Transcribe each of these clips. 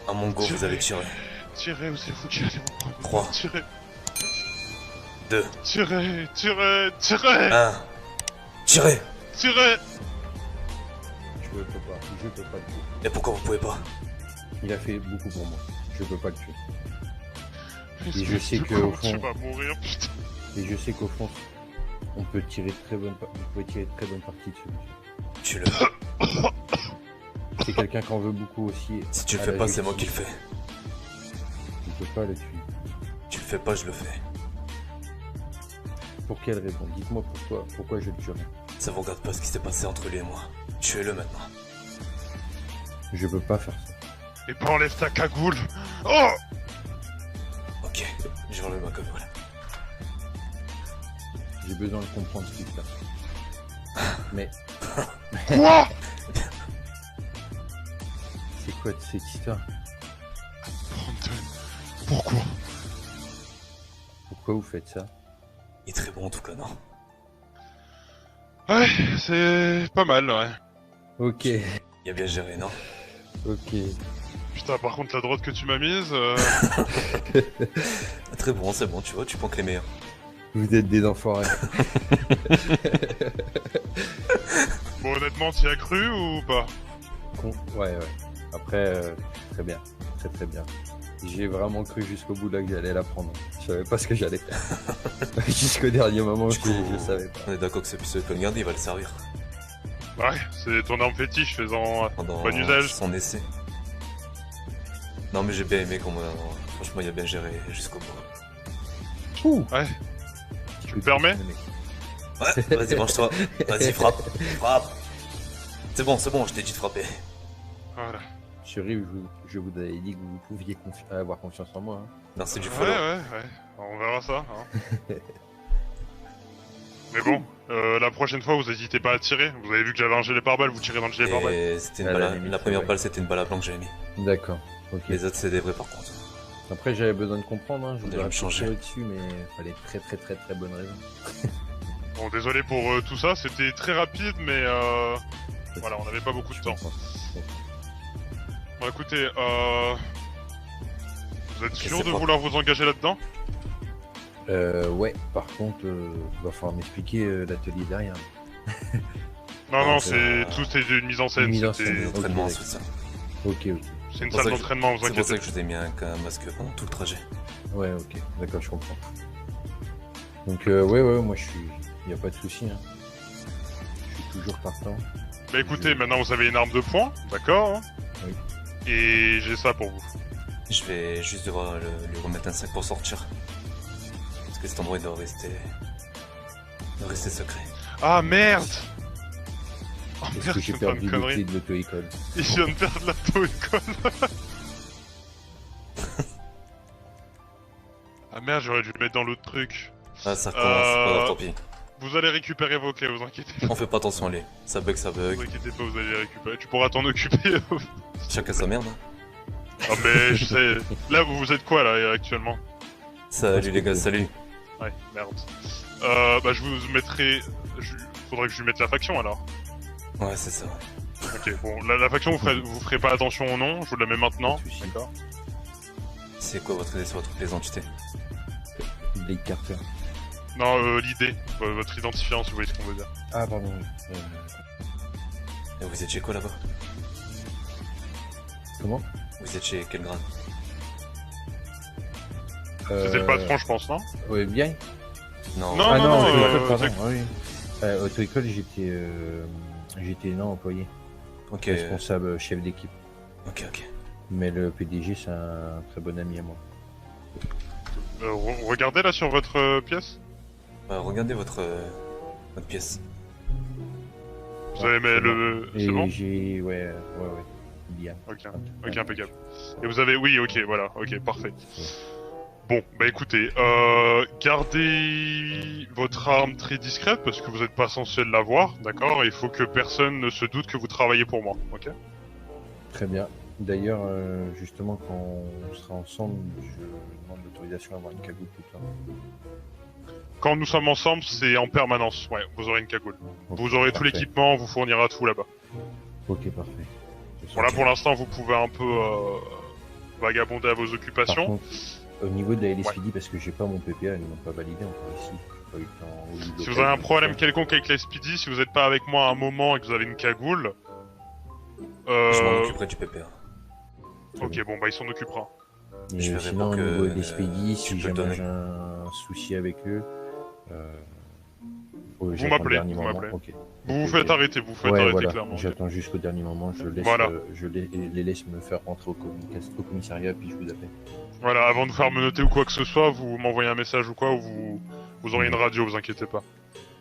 À mon go, vous avez tiré. Tirez ou c'est vous qui allez vous prendre. 3, Tirez, 2, tirez, tirez, tirez, 1. Tirez! tirez. Je peux pas, je peux pas le tuer. Et pourquoi vous pouvez pas? Il a fait beaucoup pour moi. Je peux pas le tuer. Est-ce Et je sais du que, coup, au fond- tu vas mourir, putain. Et je sais qu'au fond, on peut tirer vous pouvez tirer très bonne partie de ce monsieur. Tue-le. C'est quelqu'un qu'on veut beaucoup aussi. Si tu le à fais la pas, c'est moi qui justice. le fais. Je peux pas le tuer. Tu le fais pas, je le fais. Pour quelle raison? Dites-moi pourquoi je le tuerai. Ça vous regarde pas ce qui s'est passé entre lui et moi. Tuez-le maintenant. Je peux pas faire ça. Et pas enlève ta cagoule. Oh. Ok, j'ai enlevé ma cagoule. J'ai besoin de comprendre ce qui se passe. Mais Quoi? c'est quoi cette histoire? Brandon, pourquoi? Pourquoi vous faites ça? Il est très bon en tout cas, non? Ouais, c'est pas mal, ouais. Ok, Il a bien géré, non? ok. Putain, par contre, la droite que tu m'as mise... Très bon, c'est bon, tu vois, tu prends que les meilleurs. Vous êtes des enfoirés. Bon, honnêtement, t'y as cru ou pas? Ouais. Après, très bien. Très très bien. J'ai vraiment cru jusqu'au bout là que j'allais la prendre. Je savais pas ce que j'allais faire. Jusqu'au dernier moment, Du coup, je savais pas. on est d'accord que ce pistolet peut le garder, il va le servir. Ouais, c'est ton arme fétiche faisant Pendant bon usage. son essai. Non mais j'ai bien aimé comment... Franchement, il a bien géré jusqu'au bout. Ouh. Ouais, tu me permets? Ouais, vas-y, mange-toi. Vas-y, frappe. Frappe. C'est bon, je t'ai dit de frapper. Voilà. Chérie, je vous avais dit que vous pouviez avoir confiance en moi. Hein. Merci du Ouais, follow. ouais. On verra ça, hein. Mais bon, la prochaine fois, vous hésitez pas à tirer. Vous avez vu que j'avais un gilet pare-balles, vous tirez dans le gilet pare-balles. Et c'était une À balle la à- limite, La première ouais. balle, c'était une balle à blanc que j'avais mis. D'accord. Ok. Les autres, c'est des vrais par contre. Après, j'avais besoin de comprendre. Hein. Je On voudrais devait me changer. changer dessus, mais fallait très bonne raison. Bon, désolé pour tout ça, c'était très rapide, mais voilà, on n'avait pas beaucoup de Je temps. comprends. Bon, écoutez, vous êtes Ok, sûr c'est de bon. vouloir vous engager là-dedans? Ouais. Par contre, il va falloir m'expliquer l'atelier derrière. Non, Non, c'est c'est, tout est une mise en scène. Une mise en c'était- scène. Des Ok, entraînements, d'accord. tout ça. Ok. C'est une C'est pour salle ça que d'entraînement, vous C'est pour ça inquiétez que je vous ai mis un masque pendant tout le trajet. Ouais, ok. D'accord, je comprends. Donc, ouais, moi, y a pas de souci. Hein. Je suis toujours partant. Bah écoutez, maintenant vous avez une arme de poing, d'accord hein. Oui. Et j'ai ça pour vous. Je vais juste devoir lui remettre un sac pour sortir. Parce que cet endroit il doit rester secret. Ah merde! Oh Est-ce merde, que j'ai c'est pas perdu une le connerie. clé de l'auto-école? Il vient de perdre l'auto-école. Ah merde, j'aurais dû le mettre dans l'autre truc. Ah, ça recommence, c'est pas grave, tant pis. Vous allez récupérer vos clés, vous inquiétez pas. On fait pas attention à lui. Ça bug, ça Vous bug. inquiétez pas, vous allez les récupérer. Tu pourras t'en occuper. Chacun sa merde. Hein. Ah mais je sais. Là, vous êtes quoi là actuellement? Salut les gars, salut. Ouais, merde. Bah je vous mettrai... Faudrait que je lui mette la faction alors. Ouais, c'est ça. Ouais. Ok, bon, la faction, vous ferez pas attention au nom, je vous la mets maintenant. Pas de souci. D'accord. C'est quoi votre idée sur votre identité? Blake Carter. Non, l'idée, votre identifiant, si vous voyez ce qu'on veut dire. Ah, pardon. Et vous êtes chez quoi là-bas? Comment? Vous êtes chez quel grade? C'était le patron, je pense, non? Ouais, bien. Non. Non, Ah non, non, auto-école, pardon. c'est- Ah oui. Auto-école, j'étais non employé, Ok, responsable, chef d'équipe. ok. Mais le PDG, c'est un très bon ami à moi. Regardez là sur votre pièce. Regardez votre pièce. Vous avez mais le... Et C'est bon? ouais, bien. Ok, impeccable. Et vous avez... Oui, ok, voilà, ok, parfait. Bon, bah écoutez, gardez votre arme très discrète parce que vous n'êtes pas censé l'avoir, d'accord? Il faut que personne ne se doute que vous travaillez pour moi, ok? Très bien. D'ailleurs, justement, quand on sera ensemble, je demande l'autorisation d'avoir une cagoule tout le temps. Quand nous sommes ensemble, c'est en permanence, ouais, vous aurez une cagoule. Ok, Vous aurez tout parfait. l'équipement, on vous fournira tout là-bas. Ok, parfait. Bon là pour l'instant vous pouvez un peu vagabonder à vos Par occupations. contre, au niveau de la LSPD, parce que j'ai pas mon PPA, ils m'ont pas validé encore ici. Pas eu le temps, au niveau Si vous local, avez un de problème faire. quelconque avec la SPD, si vous n'êtes pas avec moi à un moment et que vous avez une cagoule, Je m'en occuperai du PPA. Très ok, bien. bon bah il s'en occupera. Et Je verrai sinon, pour au que, niveau de l'SPD, tu si peux le jamais donner. j'ai un souci avec eux, j'attends le m'appelez, dernier vous moment. m'appelez. Ok. Vous Ok, faites ok. arrêter, vous faites Ouais, arrêter voilà. clairement. Ok. J'attends jusqu'au dernier moment. Je laisse, Voilà. les laisse me faire rentrer au commissariat, puis je vous appelle. Voilà, avant de faire menotter ou quoi que ce soit, vous m'envoyez un message ou quoi, ou vous aurez une radio, vous inquiétez pas.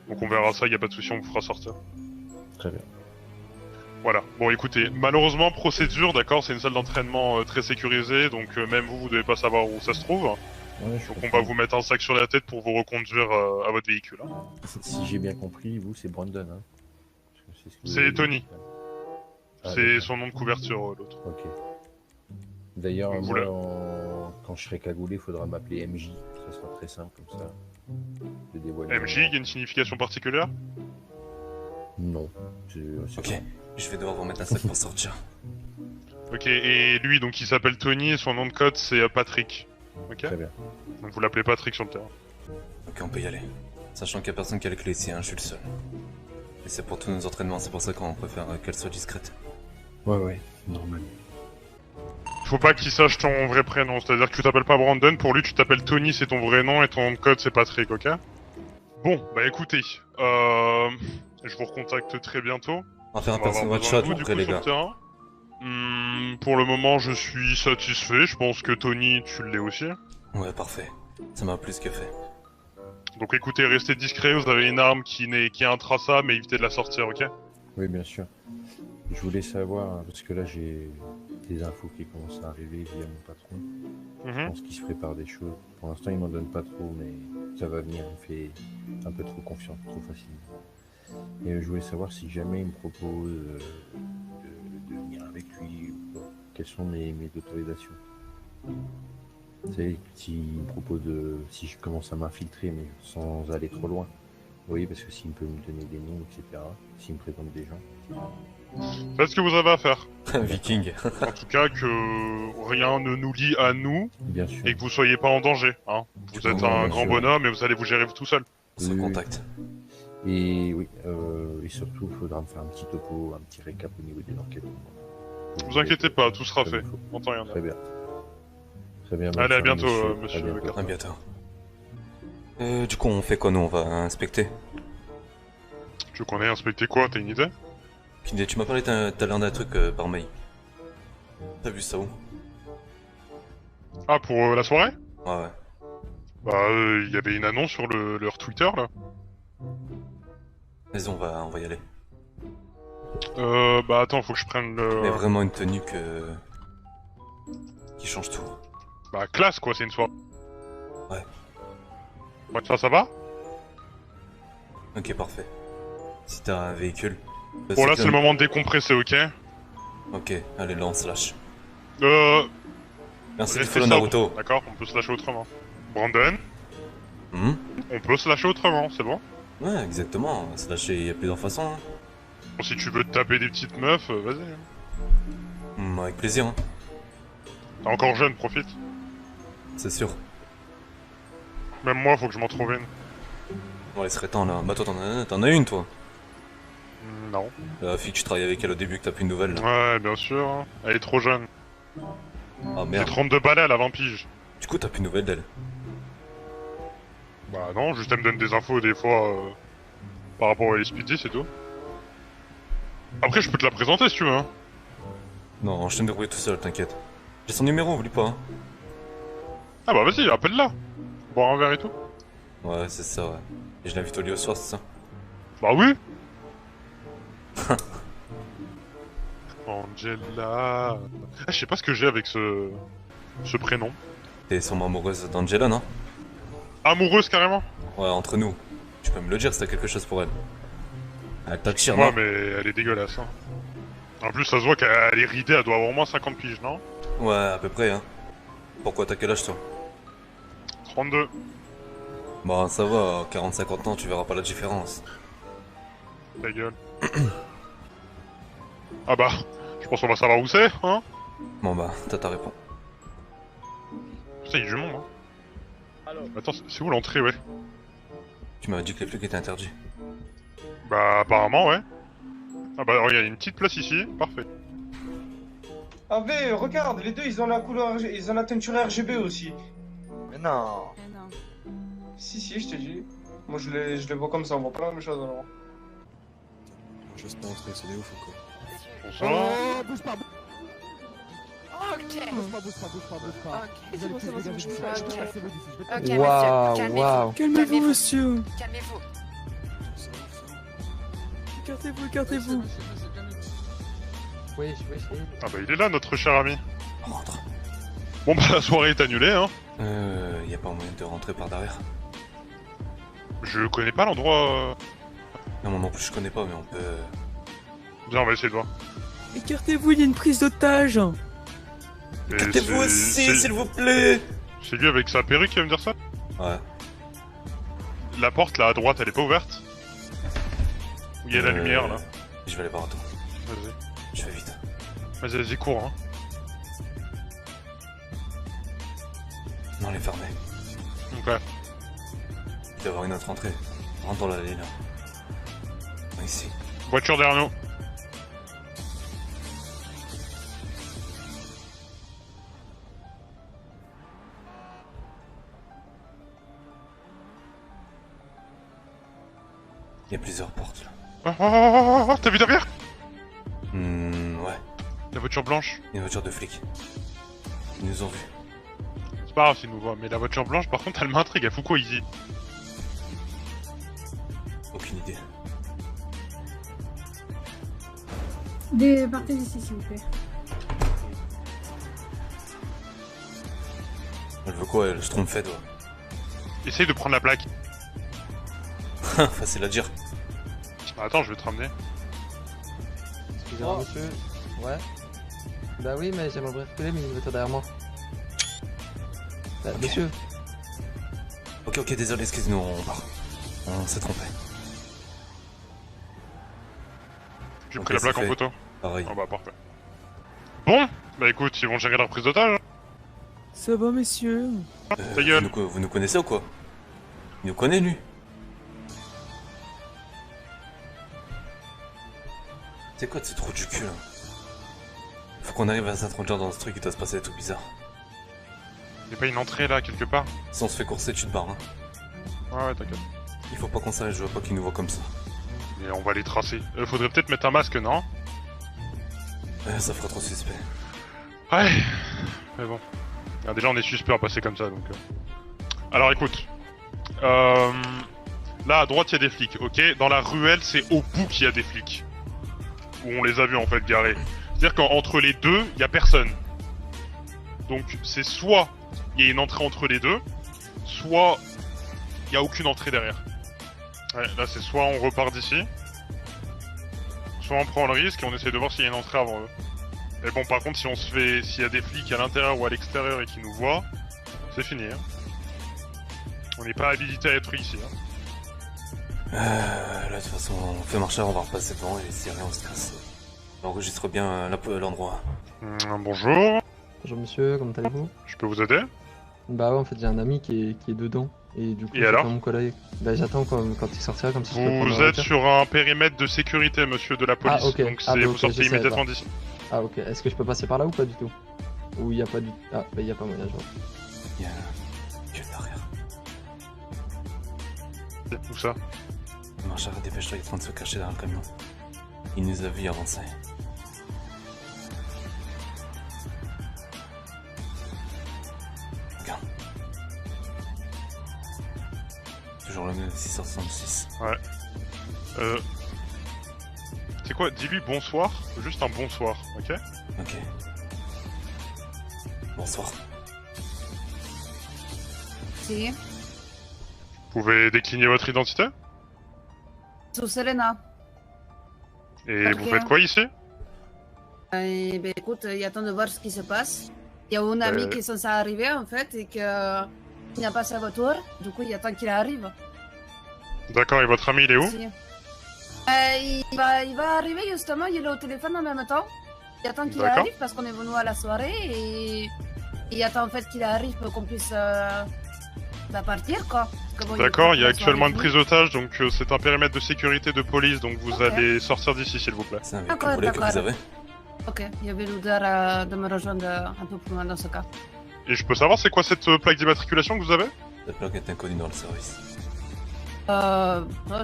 Donc on verra ça, y a pas de souci, on vous fera sortir. Très bien. Voilà. Bon, écoutez, malheureusement, procédure, d'accord, c'est une salle d'entraînement très sécurisée, donc même vous devez pas savoir où ça se trouve. Ouais, je Donc on comprends. va vous mettre un sac sur la tête pour vous reconduire à votre véhicule. Hein. Si j'ai bien compris, vous, c'est Brandon, hein? Parce que ce que vous C'est avez dit. Tony. Ah, C'est d'accord. son nom de couverture, l'autre. Ok. D'ailleurs, Donc, moi, voilà. quand je serai cagoulé, il faudra m'appeler MJ. Ça sera très simple comme ça. De dévoiler. MJ, il y a une signification particulière? Non. C'est Ok, je vais devoir vous remettre un sac pour sortir. Ok, et lui, donc il s'appelle Tony, et son nom de code c'est Patrick. Ok. Très bien. Donc vous l'appelez Patrick sur le terrain. Ok, on peut y aller. Sachant qu'il y a personne qui a les clés ici, hein, je suis le seul. Et c'est pour tous nos entraînements, c'est pour ça qu'on préfère qu'elle soit discrète. Ouais, normal. Faut pas qu'il sache ton vrai prénom, c'est-à-dire que tu t'appelles pas Brandon, pour lui tu t'appelles Tony, c'est ton vrai nom, et ton nom de code c'est Patrick, ok? Bon, bah écoutez, je vous recontacte très bientôt. On va faire un On va avoir personne one besoin shot de vous, du après coup, les sur le gars. terrain. Pour le moment, je suis satisfait. Je pense que Tony, tu l'es aussi. Ouais, parfait. Ça m'a plus que fait. Donc écoutez, restez discret. Vous avez une arme qui est intraçable, mais évitez de la sortir, ok? Oui, bien sûr. Je voulais savoir, parce que là, j'ai des infos qui commencent à arriver via mon patron. Je pense qu'il se prépare des choses. Pour l'instant, il m'en donne pas trop, mais ça va venir. Il fait un peu trop confiance, trop facilement. Et je voulais savoir si jamais il me propose de venir avec lui ou pas. Quelles sont mes autorisations? Vous savez, s'il me propose si je commence à m'infiltrer, mais sans aller trop loin. Vous voyez, parce que s'il peut me donner des noms, etc. S'il me présente des gens. Faites ce que vous avez à faire. Viking. En tout cas, que rien ne nous lie à nous Bien sûr. et que vous soyez pas en danger. Hein. Vous êtes Non, un bien grand sûr. bonhomme et vous allez vous gérer tout seul. On se Oui. contacte. Et oui, et surtout, il faudra me faire un petit topo, un petit récap au niveau des enquêtes. Vous inquiétez pas, tout sera Comme fait. il faut. On entend rien. Très bien. Très bien. Allez, à bonne bientôt, soirée, monsieur À bientôt. À bientôt. Du coup, on fait quoi nous? On va inspecter. Tu connais inspecter quoi? T'as une idée? Kinde, tu m'as parlé tout à l'heure d'un truc par mail. T'as vu ça où? Ah, pour la soirée? Ouais. Bah, il y avait une annonce sur leur Twitter, là. Vas-y, on va y aller. Bah attends, faut que je prenne Mais le... vraiment une tenue qui change tout. Bah, classe, quoi, c'est une soirée. Ouais. Ouais, ça va? Ok, parfait. Si t'as un véhicule. Bon, là, c'est le moment de décompresser, ok? Ok, allez, là on se lâche. Merci de Restez follow sobre, Naruto. d'accord? On peut se lâcher autrement. Brandon, Hmm. on peut se lâcher autrement, c'est bon? Ouais, exactement. Se lâcher, il y a plusieurs façons. Hein. Bon, si tu veux te taper des petites meufs, vas-y. Avec plaisir, hein. T'es encore jeune, profite. C'est sûr. Même moi, faut que je m'en trouve une. Bon, il serait temps là. Bah, toi, t'en as une, toi. Non. La fille que tu travailles avec elle au début, que t'as plus de nouvelles là. Ouais, bien sûr. hein. Elle est trop jeune. Ah J'ai merde. 32 balais à la 20 piges. Du coup, t'as plus de nouvelles d'elle. Bah non, juste elle me donne des infos des fois par rapport à LSPD, c'est tout. Après, je peux te la présenter si tu veux. Hein. Non, je te débrouille tout seul, t'inquiète. J'ai son numéro, oublie pas. Hein. Ah bah vas-y, appelle-la. Boire un verre et tout. Ouais, c'est ça, ouais. Et je l'invite au lit au soir, c'est ça. Bah oui. Angela. Ah, je sais pas ce que j'ai avec ce prénom. T'es sûrement amoureuse d'Angela, non? Amoureuse carrément. Ouais, entre nous. Tu peux me le dire si t'as quelque chose pour elle. Elle t'attire, Ouais, non? mais elle est dégueulasse. Hein. En plus, ça se voit qu'elle est ridée, elle doit avoir au moins 50 piges, non? Ouais, à peu près, hein. Pourquoi t'as quel âge, toi? 32. Bah, ça va, à 40-50 ans, tu verras pas la différence. Ta gueule. Ah bah, je pense qu'on va savoir où c'est, hein? Bon bah, t'as ta réponse. Putain, il y a du monde, hein. Attends, c'est où l'entrée, ouais? Tu m'avais dit que les flics étaient interdits. Bah, apparemment, ouais. Ah bah, regarde, il y a une petite place ici, parfait. Ah mais regarde, les deux ils ont la couleur, ils ont la teinture RGB aussi. Mais non. Si, je te dis. Moi je les vois comme ça, on voit pas la même chose alors. J'ose pas entrer, c'est des ouf ou quoi? Bonsoir. Oh, bouge pas, Ok. bouge pas. Ok, c'est bon, je peux pas. Ok, Ok, monsieur, Waouh, calmez-vous. waouh. Calmez-vous, monsieur. Calmez-vous. Écartez-vous. Oui. Ah bah, il est là, notre cher ami. Rentre. Bon bah, la soirée est annulée, hein. Y a pas moyen de rentrer par derrière? Je connais pas l'endroit... Non, moi non plus je connais pas, mais on peut... Viens, on va essayer de voir. Écartez-vous, il y a une prise d'otage. Et Écartez-vous c'est- aussi, c'est- s'il vous plaît! C'est lui avec sa perruque qui va me dire ça? Ouais. La porte, là, à droite, elle est pas ouverte? Où il y a la lumière, là. Je vais aller voir, attends. Vas-y. Je fais vite. Vas-y, cours, hein. Non, elle est fermée. Donc là. Il doit y avoir une autre entrée. Rentre dans l'allée, là. Ici. Voiture derrière nous. Il y a plusieurs portes, là. Oh, t'as vu derrière? Ouais. La voiture blanche. Une voiture de flic. Ils nous ont vus. C'est pas grave s'ils nous voient, mais la voiture blanche, par contre, elle m'intrigue. Elle fout quoi ici? Aucune idée. Partez d'ici, s'il vous plaît. Elle veut quoi, elle? Se trompe fait, toi. Essaye de prendre la plaque. Facile à dire. Attends, je vais te ramener. Excusez-moi, monsieur. Ouais. Bah oui, mais j'aimerais bien reculer, mais il veut être derrière moi. Bah, Ok. monsieur. Ok, désolé, excuse-nous, on part. On s'est trompé. J'ai Ok, pris la c'est plaque en fait. photo. Pareil. Ah bah, parfait. Bon, bah écoute, ils vont gérer leur prise d'otage. Ça va, messieurs? Ta gueule. Vous nous connaissez ou quoi? Il nous connaît, lui? C'est quoi de ce trou du cul, là? Faut qu'on arrive à s'introduire dans ce truc, il doit se passer des trucs bizarres. Y'a pas une entrée là, quelque part? Si on se fait courser, tu te barres, hein. Ouais, t'inquiète. Il faut pas qu'on s'arrête, je veux pas qu'ils nous voient comme ça. Mais on va les tracer. Faudrait peut-être mettre un masque, non? Ça ferait trop suspect. Ouais. Mais bon. Ah, déjà, on est suspect à passer comme ça, donc... Alors, écoute. Là, à droite, il y a des flics, ok? Dans la ruelle, c'est au bout qu'il y a des flics. Où on les a vus, en fait, garés. C'est-à-dire qu'entre les deux, il y a personne. Donc, c'est soit il y a une entrée entre les deux, soit il y a aucune entrée derrière. Ouais, là, c'est soit on repart d'ici, soit on prend le risque et on essaie de voir s'il y a une entrée avant eux. Mais bon, par contre, si on se fait, s'il y a des flics à l'intérieur ou à l'extérieur et qui nous voient, c'est fini. Hein. On n'est pas habilité à être ici. Hein. Là, de toute façon, on fait marcher, on va repasser devant et si rien, on se casse. On enregistre bien l'endroit. Bonjour, Bonjour monsieur, comment allez-vous? je peux vous aider? Bah ouais, en fait j'ai un ami qui est dedans. Et du coup, Et alors mon collègue. Bah j'attends quand il sortira comme ça. je peux prendre Vous la êtes voiture. sur un périmètre de sécurité, monsieur de la police, ok. donc Ah, bah, vous ok, sortez je sais, immédiatement bah. d'ici. Ah ok, est-ce que je peux passer par là ou pas du tout? Ou il y a pas du... Ah bah il y a pas moyen, je vois. Il y a une barrière. Où ça? Marchard, dépêche-toi, il est en train de se cacher derrière le camion. Il nous a vu avancer. Regarde. Toujours le même 666. C'est quoi? Dis-lui bonsoir, juste un bonsoir, ok? Ok. Bonsoir. Si. Vous pouvez décliner votre identité? Sous Selena. Et Ok. vous faites quoi ici? Ben écoute, il attend de voir ce qui se passe. Il y a un ami qui est censé arriver en fait et que il n'a pas sa voiture. Du coup, il attend qu'il arrive. D'accord, et votre ami il est où? Si. Il va arriver justement, il est au téléphone en même temps. Il attend qu'il D'accord. arrive parce qu'on est venu à la soirée et il attend en fait qu'il arrive pour qu'on puisse partir quoi. D'accord, il y a actuellement une prise d'otage, donc c'est un périmètre de sécurité de police, donc vous allez sortir d'ici s'il vous plaît. C'est un véhicule volé que vous avez? Ok, il y avait l'odeur de me rejoindre un peu plus loin dans ce cas. Et je peux savoir c'est quoi cette plaque d'immatriculation que vous avez? La plaque est inconnue dans le service.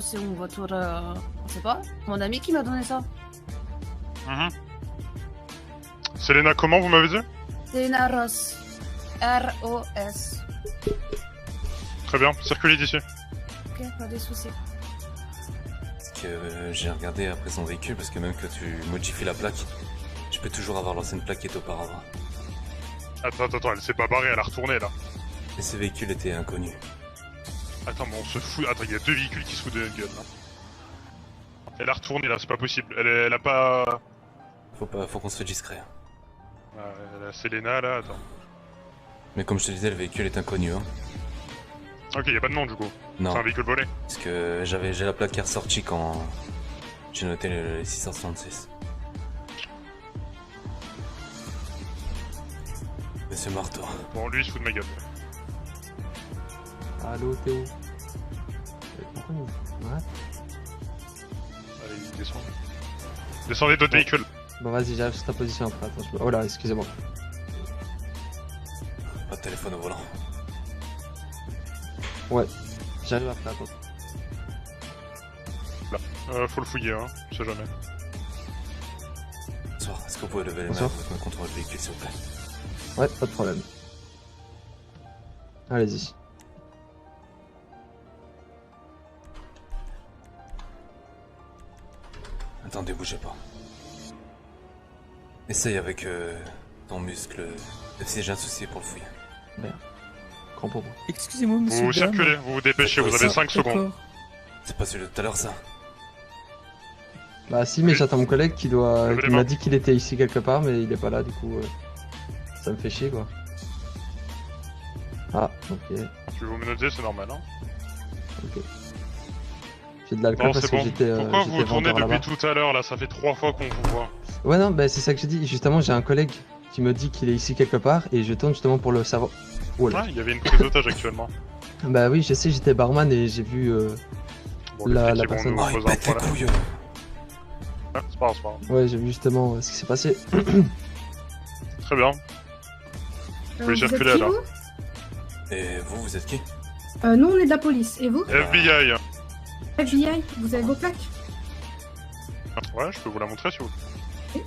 C'est une voiture, je sais pas, mon ami qui m'a donné ça. Selena comment vous m'avez dit? Selena Ross. R-O-S. Très bien, circulez d'ici. Ok, pas de soucis. Parce que j'ai regardé après son véhicule, parce que même que tu modifies la plaque, je peux toujours avoir l'ancienne plaque qui était auparavant. Attends, elle s'est pas barrée, elle a retourné là. Et ce véhicule était inconnu. Attends, mais on se fout. Attends, il y a deux véhicules qui se foutent de notre gueule là. Elle a retourné là, c'est pas possible. Elle a pas. Faut qu'on soit discret. La Selena là, attends. Mais comme je te disais, le véhicule est inconnu, hein. Ok, y a pas de nom du coup. Non. C'est un véhicule volé. Parce que j'ai la plaque qui est ressortie quand j'ai noté le 666. Monsieur Marteau. Bon, lui il se fout de ma gueule. Allô, Théo. Ouais. Allez, descend. Descendez d'autres véhicules. Bon, vas-y, j'arrive sur ta position après. Attends, Oh là, excusez-moi. Pas de téléphone au volant. Ouais, j'arrive après, attends. Faut le fouiller, hein, on sait jamais. Bonsoir, est-ce que vous pouvez lever les mains Bonsoir. pour me contrôler le véhicule, s'il vous plaît? Ouais, pas de problème. Allez-y. Attendez, bougez pas. Essaye avec ton muscle. Si j'ai un souci pour le fouiller. Merde. Grand pour moi. Excusez-moi, monsieur. Vous circulez, vous vous dépêchez, vous avez 5 secondes. D'accord. C'est pas celui de tout à l'heure, ça? Bah si, mais j'attends mon collègue qui Levez les m'a mains. dit qu'il était ici quelque part, mais il est pas là, du coup, ça me fait chier, quoi. Ah, ok, Tu veux vous menotter, c'est normal, hein. ok. J'ai de l'alcool Non, parce c'est que bon. j'étais Pourquoi vous j'étais tournez vendeur depuis là-bas. tout à l'heure, là? Ça fait 3 fois qu'on vous voit. Ouais, non, bah c'est ça que j'ai dit. Justement, j'ai un collègue qui me dit qu'il est ici quelque part, et je tourne justement pour le savoir. Oh là. Ouais, il y avait une prise d'otage actuellement. Bah oui, je sais, j'étais barman et j'ai vu... Bon, les La flics, ils vont personne- nous Oh, il poser un pète les problème. couilles! Ouais, c'est pas grave, c'est pas grave. Ouais, j'ai vu justement ce qui s'est passé. Très bien. Vous pouvez circuler, là. Et vous êtes qui? Nous, on est de la police. Et vous? FBI. FBI, vous avez vos plaques? Ouais, je peux vous la montrer si vous voulez.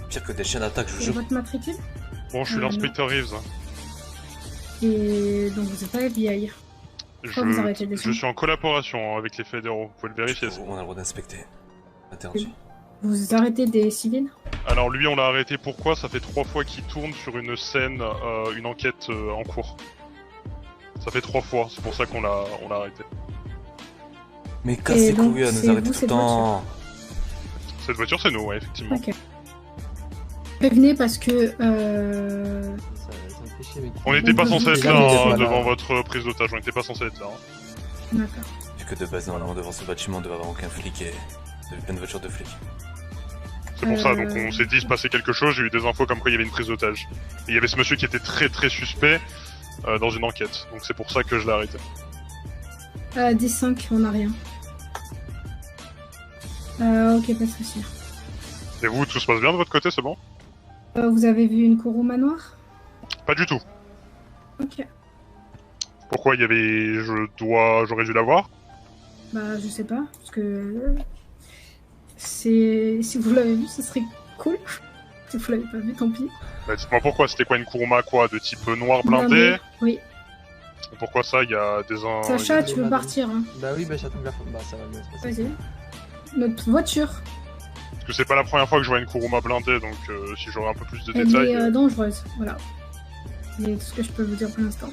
Pire que des chiens d'attaque, je vous Et jure. votre matricule? Bon, je suis l'inspecteur Reeves. Et donc vous êtes pas FBI. Pourquoi vous arrêtez de Je descendre? suis en collaboration avec les fédéraux, vous pouvez le vérifier. ça. On a le droit d'inspecter. Interdit. Vous arrêtez des civils? Alors lui, on l'a arrêté pourquoi? Ça fait 3 fois qu'il tourne sur une scène, une enquête en cours. Ça fait 3 fois, c'est pour ça qu'on l'a arrêté. Mais casse les donc, couilles à c'est nous arrêter vous, tout le cette temps! Cette voiture, c'est nous, ouais, effectivement. Ok. Prévenez parce que Ça me fait chier, mais... On n'était pas Donc, censé être déjà, là on était hein, pas là. devant votre prise d'otage, on n'était pas censé être là. hein. D'accord. Vu que de base, normalement, devant ce bâtiment, il devait avoir aucun flic et il y avait plein de voitures de flics. C'est pour ça, donc on s'est dit il se passait quelque chose, j'ai eu des infos comme quoi il y avait une prise d'otage. Et il y avait ce monsieur qui était très très suspect dans une enquête, donc c'est pour ça que je l'ai arrêté. 10-5, on a rien. Ok, pas de souci. Et vous, tout se passe bien de votre côté, c'est bon? Vous avez vu une cour au manoir? Pas du tout. Ok. Pourquoi il y avait... J'aurais dû la voir? Bah, je sais pas, parce que... Si vous l'avez vu, ce serait cool. Si vous l'avez pas vu, tant pis. Bah dites-moi pourquoi, c'était quoi une Kuruma quoi? De type noir Non, blindé? mais- Oui. Et pourquoi ça, il y a des... Sacha, tu veux partir, hein? Bah oui, bah j'attends que la fin. Bah ça va bien se passer. Vas-y. Notre voiture, Parce que c'est pas la première fois que je vois une Kuruma blindée, donc si j'aurais un peu plus de elle détails... est dangereuse, voilà. C'est tout ce que je peux vous dire pour l'instant.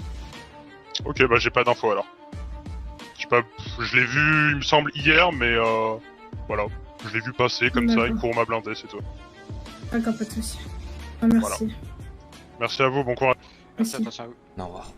Ok, bah j'ai pas d'infos alors. Je sais pas, je l'ai vu, il me semble, hier, mais voilà. Je l'ai vu passer comme ça, D'accord. une Kuruma blindée, c'est tout. D'accord, pas de soucis. Merci. Merci à vous, bon courage. Merci. Au revoir.